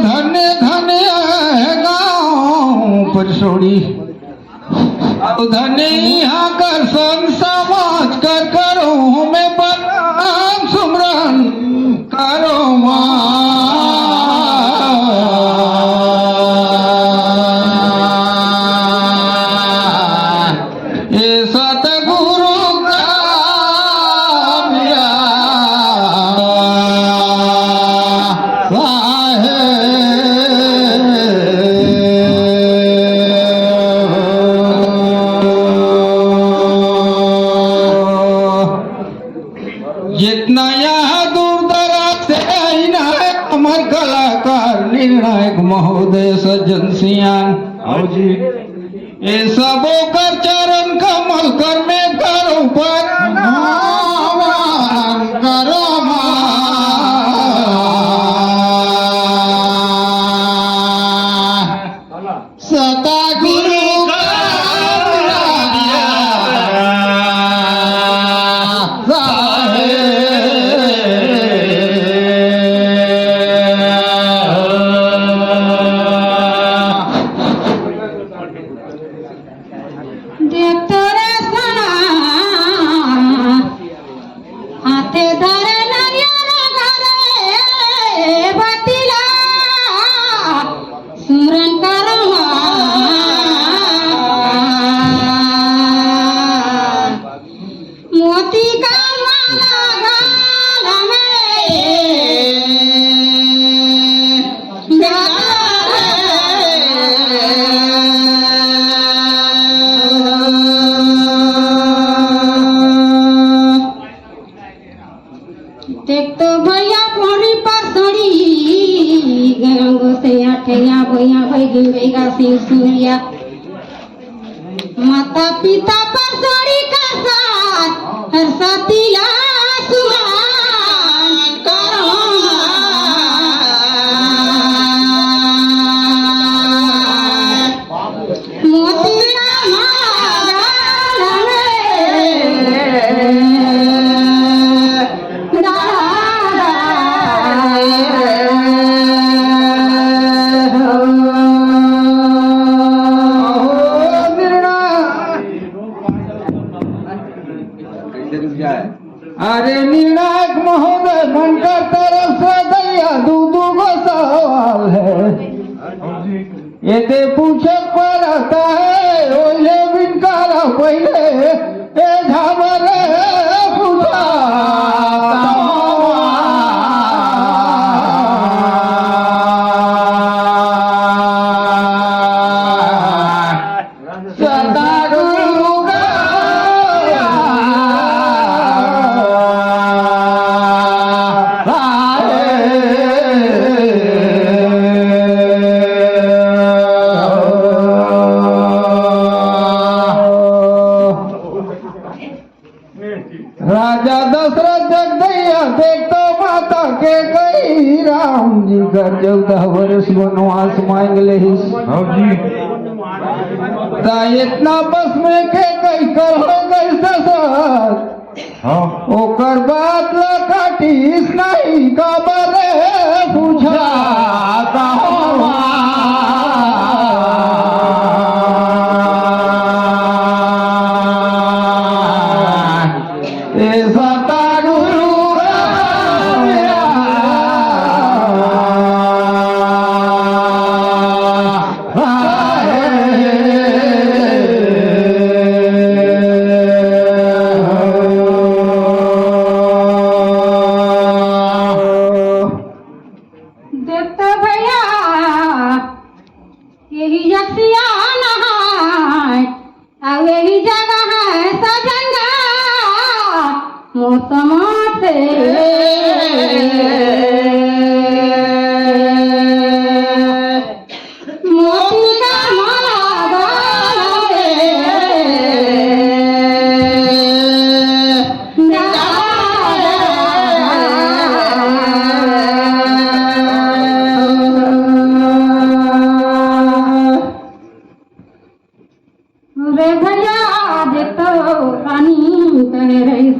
धन्य धन्य है गाँव परसोड़ी, धन्य यहाँ कर संग समाज कर करो मैं बदनाम सुमरन करो ये सतगुरु जितना यहाँ दूर दराज से आईना है अमर कलाकार निर्णायक महोदय सज्जन सियान ये सबों कर चरण कमल कर में करो पर करो सता गुरु देखतो भैया पोरी पासड़ी गंगो से आठेया भैया भैगी बेगा सिंह सुनिया माता पिता पासड़ी का साथ हर साथिया सुमान करो मोती अरे निर्णायक महोदय बनकर तरफ से दैया दू गो सवाल है ये दे पूछे पड़ता है ओले बिनकार पहले ए झामरे पूछा राजा दशरथ जगदैया देखतो माता के कई राम जी कर 14 वर्ष वनवास मांग ले इतना बस में के कई कर हो गई ससुर ओकर बात ला काटिस नहीं खबर पूछा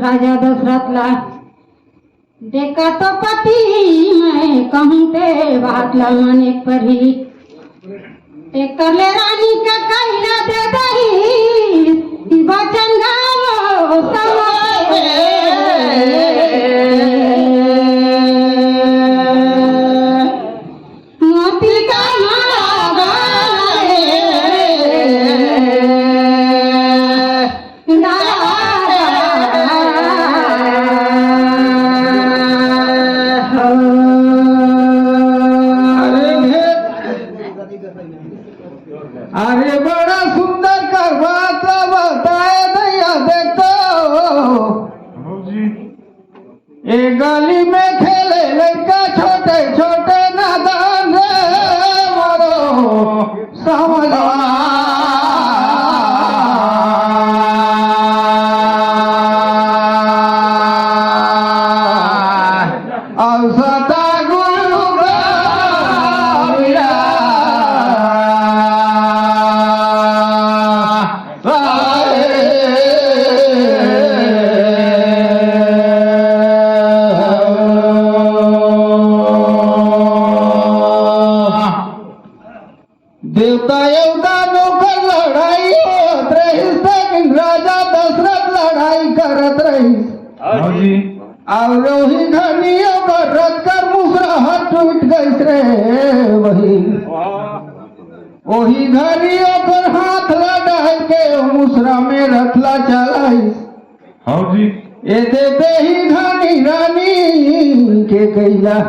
राजा दशरथ ला देखा तो पति मैं कहूँ ते बात ला माने परी एक करले रानी का कहना दे दही वचन गावो समाए मोती का माला अरे बड़ा सुंदर करवाता बताया दैया देखो एक गली में खेले लड़का छोटे छोटे नादान रे मरो समझा औसता गुरु देवता एवढा नोकर लढाई होत रहीस तर राजा दशरथ लढाई करत रहीस और वही घनी ओकर रथ कर मुसराहट टूट गईस रे वही घनी ओकर हाथ ला डाल के मुसरा में रथला चलाईस ए देते ही घनी रानी के कैला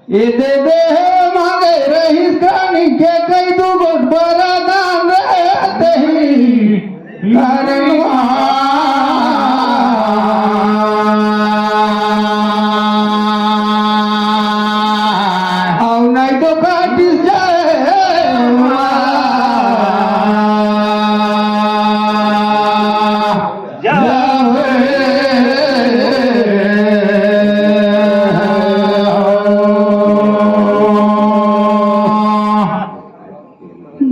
ये दे दे मांगे रहीस कानी के कई दू गोट बड़ा दान रहते ही और नहीं तो काटिस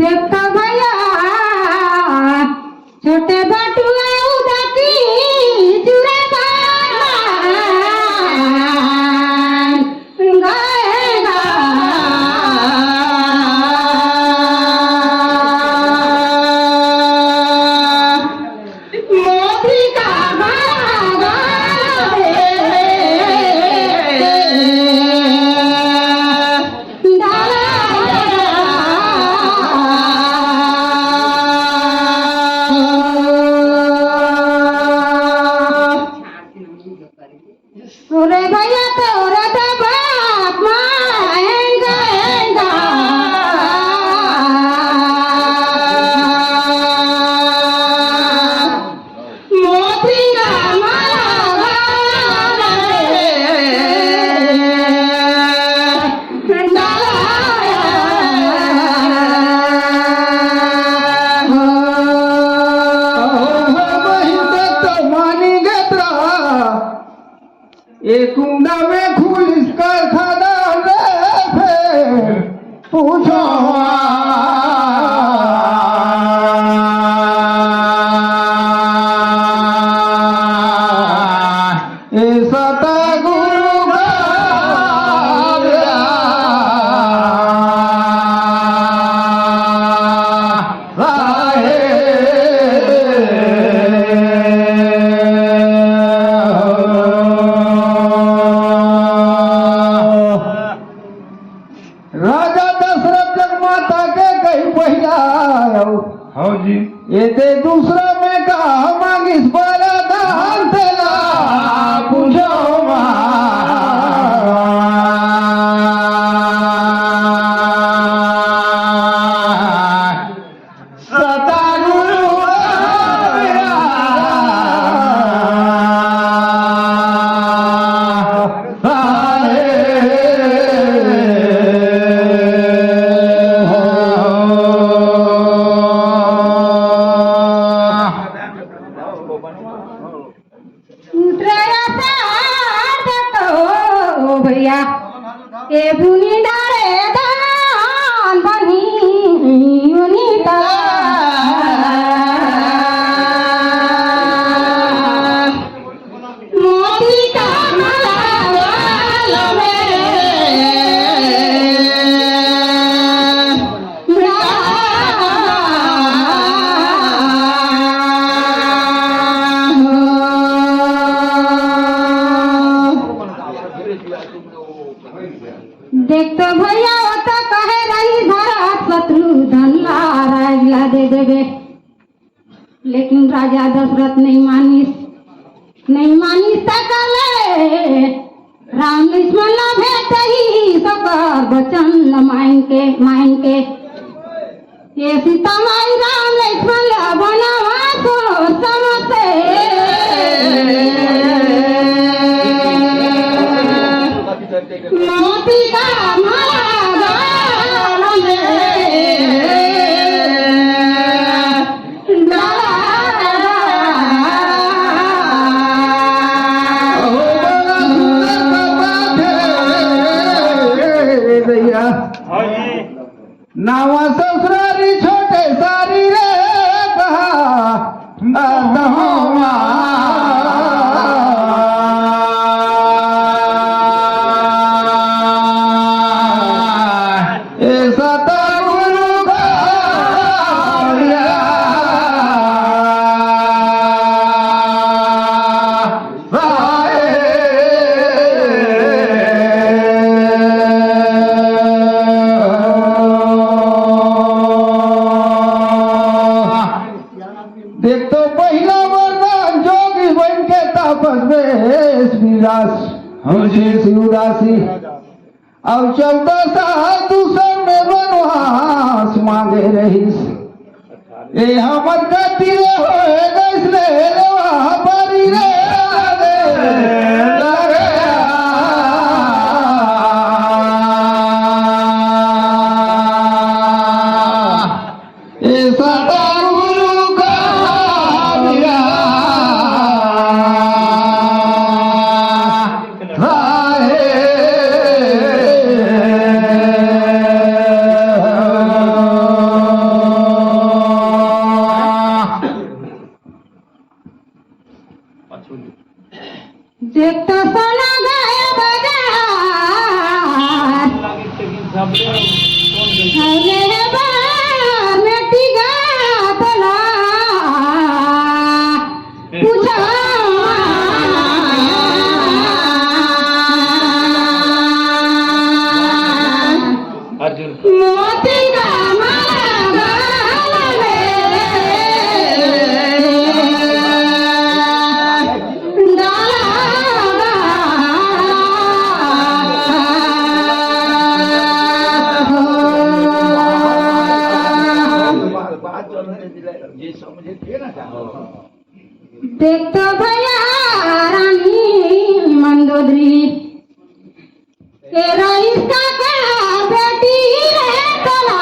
देखता भैया छोटे बटुआ उदाकी जुरे गाएगा मोती का अरे भैया तोरा तो बाप माएंगा मोती का माला एक कुंडा में खुलिस कर खादा रे पूछो सता गुरु राजा दशरथ जग माता के कहीं पहिला ये ते दूसरा में कहा मांगिस बड़ा दान तेला पूछो सता गुरु भैया ए बुनी डारे दान बनी उनीता मोती का माला वाला मेरे देखतो भैया होता कहे रही धरत शत्रुधन राजला दे देवे, लेकिन राजा दशरथ नहीं मानिस तकले राम लक्ष्मण ला भेटही सकर वचन माइन के ये सीता माई राम लक्ष्मण ला बनवासो समते मोती का माला गाल में नावा ससुरारी छोटे सारी रे देखतो पहिला वरदान जोगी बन के तापस वेश विलास हमसे शिवदासी अब 14 साल दूसर में बनवास मांगे रहीस ए हमर गति होए गइसले लेवा परी रे ए सदा देखतो सोना गए बाजार मेटी गातला पूछा मोती का माला गाल देखतो भैया रानी मंदोदरी के रईस का बेटी रे तला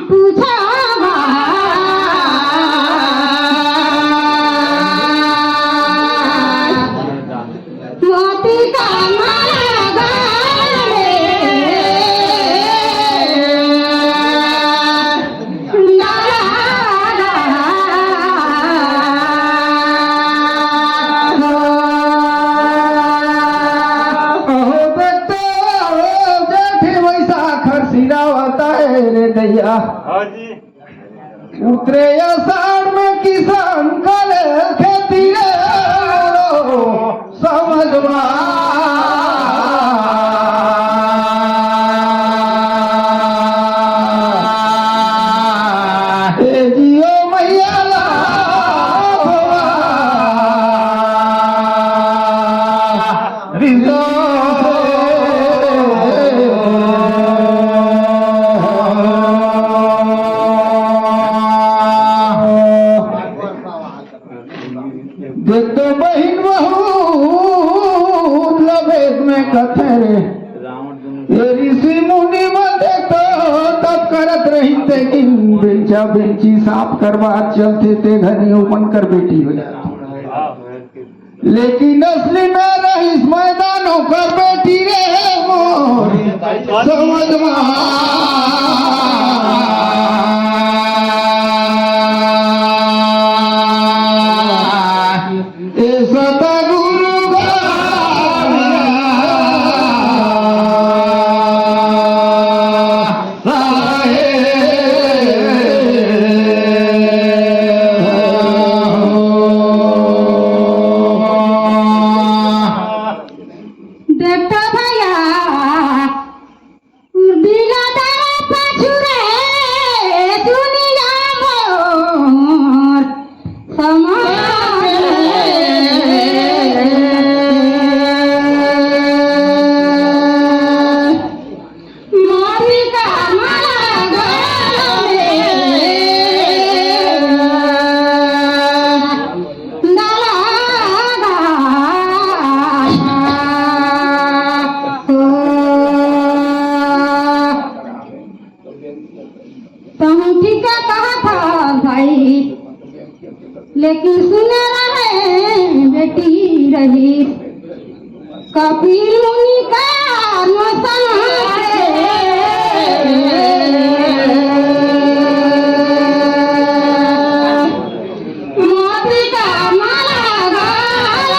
पूछा मोती का माला गाल दैया उतरे आषाढ़ में किसान करे खेती रे समझ जियो मैया देखतो बहिन बहू लबेद में कथे रे ये ऋषि मुनि में देखतो तब करत रही ते कि बेंचा बेंची साफ करवा चलते ते घनी ओपन कर बेटी हो लेकिन असली में रहीस मैदानों कर बेटी रे मोर समझ देखता भैया उर्दिला दारा पाछुरे दुनिया मोर लेकिन सुना रहे बेटी रही कपिल मुनि का मौसम मोती का माला गाल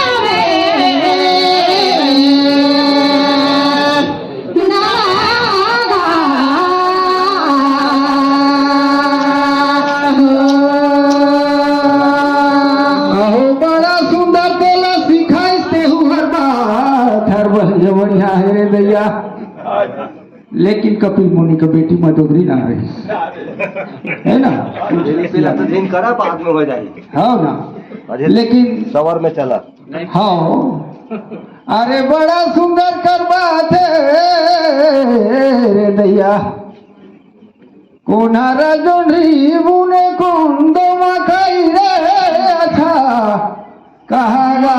बढ़िया है रे दैया, लेकिन कपिल मुनि का बेटी मदोगरी ना रही है ना, तो दिन करा बाद में हो जाएगी। हाँ ना, लेकिन सवर में चला। हाँ अरे बड़ा सुंदर कर बात रे दैया, कोनारा जोड़ी मुने कुंद मकाई रे अच्छा कहागा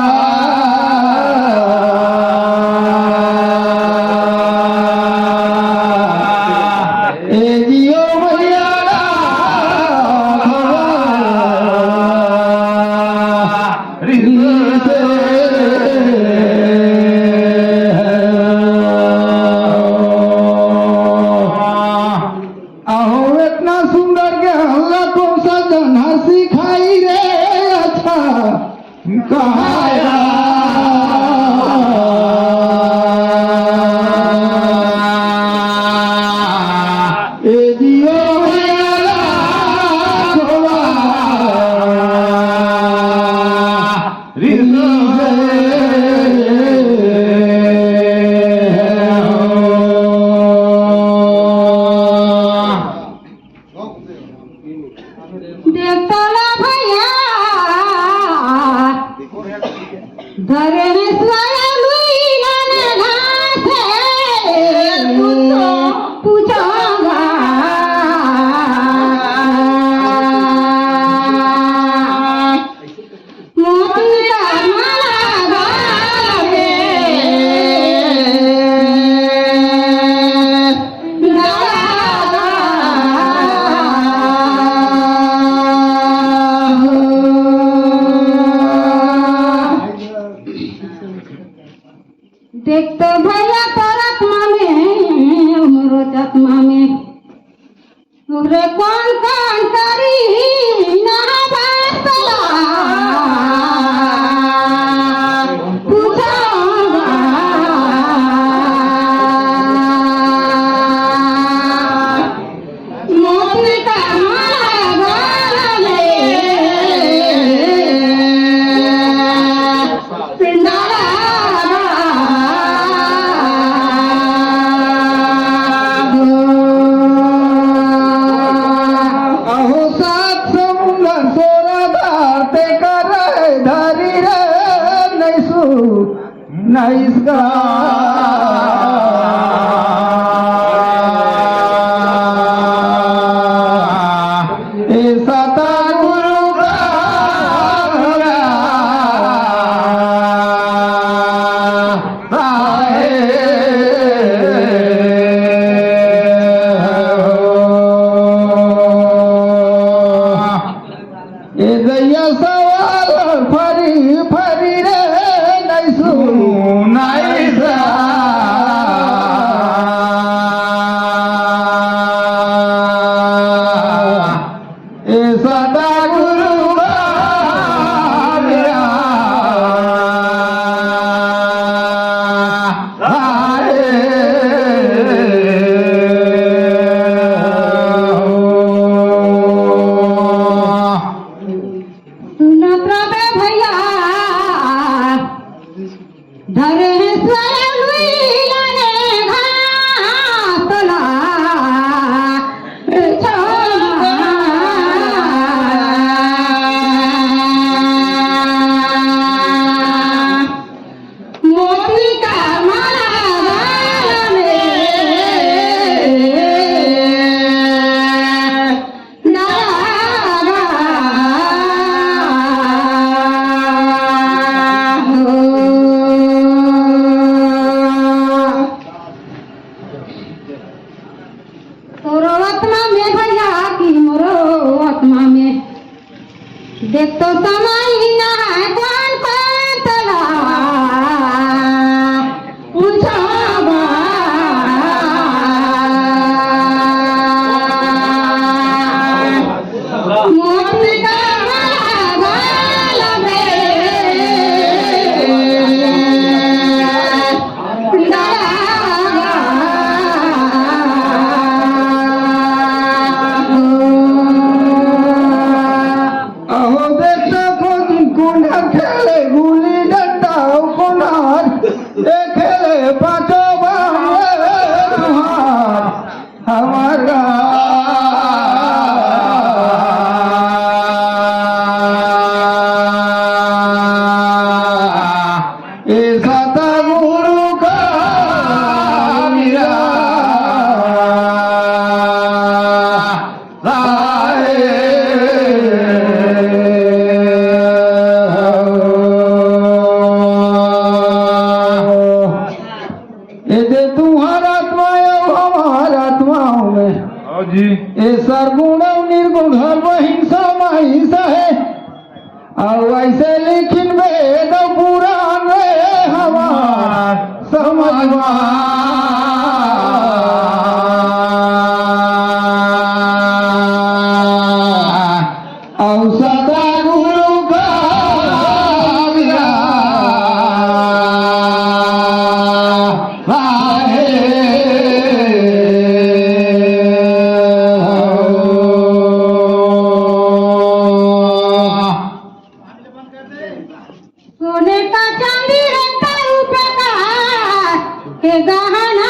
देखते भैया तोरा में उमरो चश्मा में उरे कौन कौन करी ना बासला पूछोगा मोती का माला गाले पिंडाला नाइस गा ऐसा था गुरु का ए दैया सवाल फरी फरी रे धरे स्वयं देखतो समाई ना कौन पातला उठावा मोती का अहो देखता कोण कोणार खेळे गुली डंडा कोणार ए खेळे पाचो हमारा ए साता गुरु का मेरा ये तुम्हारा आत्मा है हमारा आत्माओं में जी ये सरगुण और निर्गुण सर्व हिंसा महिंसा है और वैसे लेकिन वेद पुराण है हमारा समझवा और सदा गुरु का सोने का चांदी रहता है प्रकाश के गहना